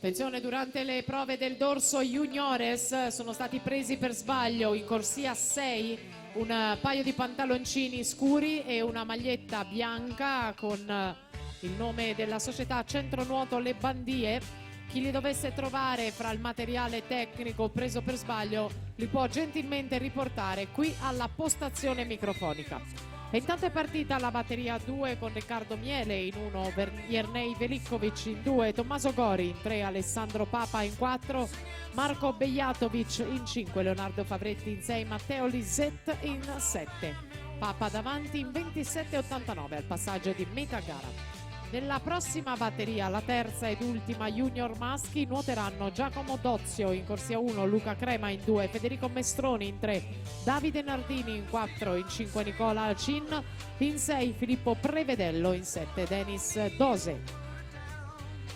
Attenzione, durante le prove del dorso juniores sono stati presi per sbaglio in corsia 6 un paio di pantaloncini scuri e una maglietta bianca con il nome della società Centro Nuoto Le Bandie. Chi li dovesse trovare fra il materiale tecnico preso per sbaglio li può gentilmente riportare qui alla postazione microfonica. E intanto è partita la batteria 2 con Riccardo Miele in 1, Jernej Velickovic in 2, Tommaso Gori in 3, Alessandro Papa in 4, Marco Bejatovic in 5, Leonardo Favretti in 6, Matteo Lisette in 7. Papa davanti in 27,89 al passaggio di metà gara. Nella prossima batteria, la terza ed ultima junior maschi, nuoteranno Giacomo Dozio in corsia 1, Luca Crema in 2, Federico Mestroni in 3, Davide Nardini in 4, in 5 Nicola Alcin, in 6 Filippo Prevedello, in 7 Denis Dose.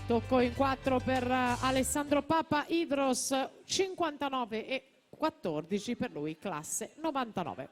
Tocco in 4 per Alessandro Papa, Idros 59 e 14 per lui, classe 99.